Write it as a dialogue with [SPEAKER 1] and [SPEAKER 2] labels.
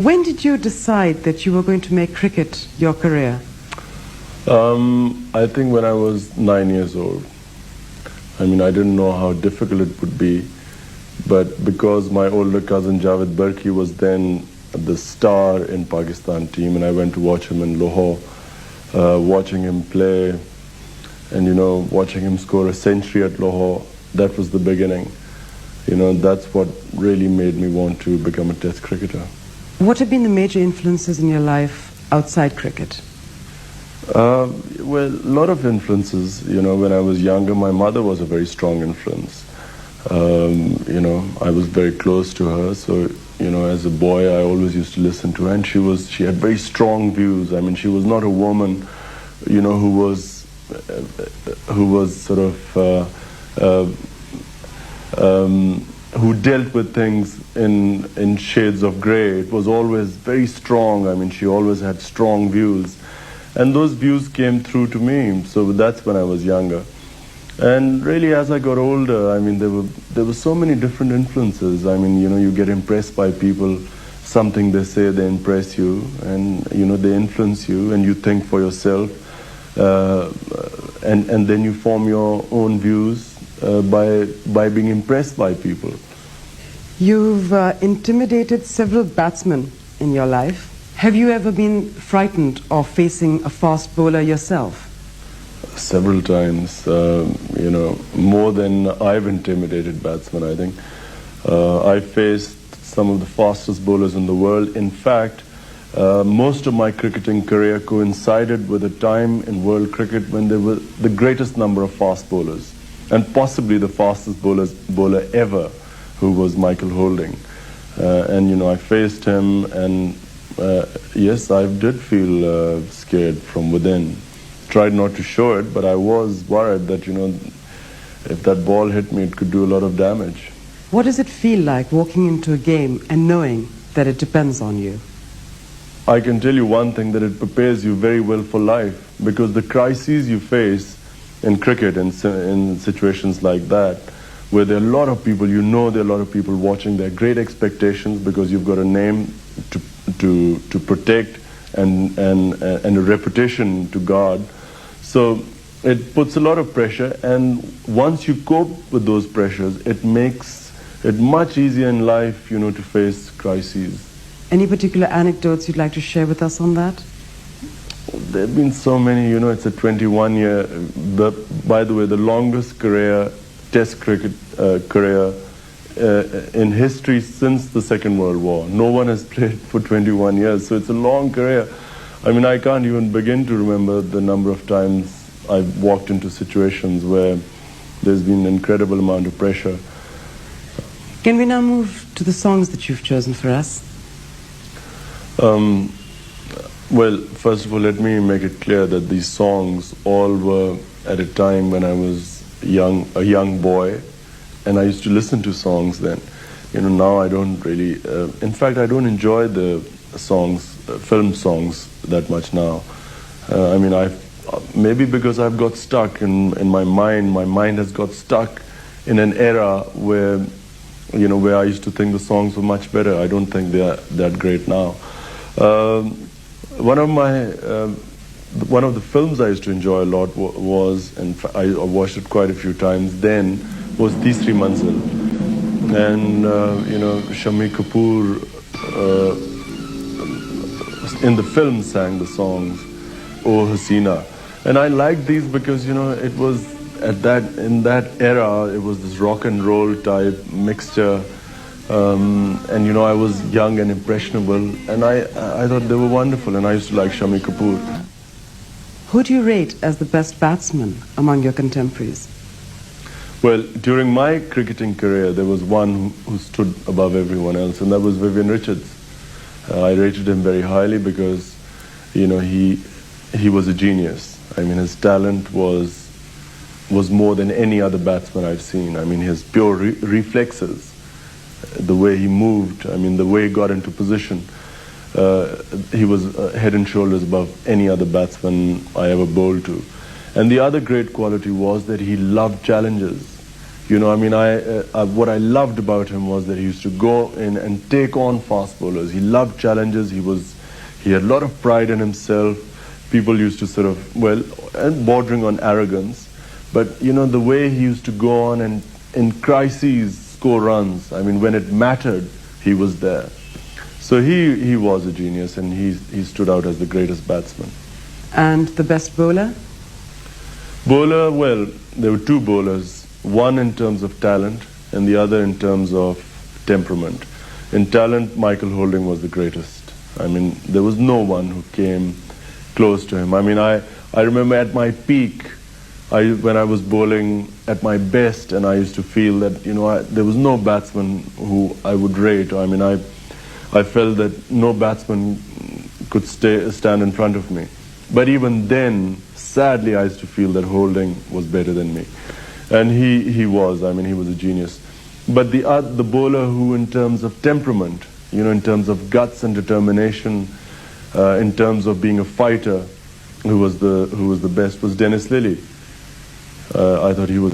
[SPEAKER 1] When did you decide that you were going to make cricket your career?
[SPEAKER 2] I think when I was 9 years old. I mean, I didn't know how difficult it would be, but because my older cousin Javed Barki was then the star in Pakistan team, and I went to watch him in Lahore, watching him play, and watching him score a century at Lahore, that was the beginning. That's what really made me want to become a test cricketer.
[SPEAKER 1] What have been the major influences in your life outside cricket?
[SPEAKER 2] Well, a lot of influences. When I was younger, my mother was a very strong influence. I was very close to her, so as a boy, I always used to listen to her, and she had very strong views. I mean, she was not a woman, who was sort of who dealt with things in shades of grey. It was always very strong. I mean, she always had strong views. And those views came through to me, so that's when I was younger. And really, as I got older, I mean, there were so many different influences. I mean, you get impressed by people, something they say, they impress you, and, they influence you, and you think for yourself, and then you form your own views by being impressed by people.
[SPEAKER 1] You've intimidated several batsmen in your life. Have you ever been frightened of facing a fast bowler yourself?
[SPEAKER 2] Several times, more than I've intimidated batsmen, I think. I faced some of the fastest bowlers in the world. In fact, most of my cricketing career coincided with a time in world cricket when there were the greatest number of fast bowlers, and possibly the fastest bowler ever, who was Michael Holding. And I faced him, and yes, I did feel scared from within. Tried not to show it, but I was worried that, if that ball hit me, it could do a lot of damage.
[SPEAKER 1] What does it feel like walking into a game and knowing that it depends on you?
[SPEAKER 2] I can tell you one thing, that it prepares you very well for life, because the crises you face in cricket and in situations like that, where there are a lot of people, there are a lot of people watching, there are great expectations because you've got a name to protect and a reputation to guard. So it puts a lot of pressure, and once you cope with those pressures, it makes it much easier in life, to face crises.
[SPEAKER 1] Any particular anecdotes you'd like to share with us on that?
[SPEAKER 2] There have been so many. It's a 21-year, by the way, the longest test cricket career in history since the Second World War. No one has played for 21 years, so it's a long career. I mean, I can't even begin to remember the number of times I've walked into situations where there's been an incredible amount of pressure.
[SPEAKER 1] Can we now move to the songs that you've chosen for us?
[SPEAKER 2] Well, first of all, let me make it clear that these songs all were at a time when I was a young boy, and I used to listen to songs then. Now I don't really, in fact, I don't enjoy the songs, film songs that much now. I mean, maybe because I've got stuck in my mind has got stuck in an era where, where I used to think the songs were much better. I don't think they're that great now. One of the films I used to enjoy a lot was, and I watched it quite a few times then, was Teesri Manzil. And, Shammi Kapoor in the film sang the songs, Oh Hasina. And I liked these because, it was in that era, it was this rock and roll type mixture. And I was young and impressionable, and I thought they were wonderful, and I used to like Shammi Kapoor.
[SPEAKER 1] Who do you rate as the best batsman among your contemporaries?
[SPEAKER 2] Well, during my cricketing career, there was one who stood above everyone else, and that was Vivian Richards. I rated him very highly because, he was a genius. I mean, his talent was more than any other batsman I've seen. I mean, his pure reflexes, the way he moved, I mean, the way he got into position. He was head and shoulders above any other batsman I ever bowled to. And the other great quality was that he loved challenges. You know, I mean, what I loved about him was that he used to go in and take on fast bowlers. He loved challenges. He had a lot of pride in himself. People used to sort of, well, and bordering on arrogance. But, you know, the way he used to go on and in crises score runs. I mean, when it mattered, he was there. So he was a genius, and he stood out as the greatest batsman.
[SPEAKER 1] And the best bowler?
[SPEAKER 2] Bowler, well, there were two bowlers. One in terms of talent, and the other in terms of temperament. In talent, Michael Holding was the greatest. I mean, there was no one who came close to him. I mean, I remember at my peak, when I was bowling at my best, and I used to feel that, you know, there was no batsman who I would rate. I mean, I felt that no batsman could stand in front of me. But even then, sadly, I used to feel that Holding was better than me. And he was. I mean, he was a genius. But the bowler who, in terms of temperament, you know, in terms of guts and determination, in terms of being a fighter, who was the best was Dennis Lillee. I thought he was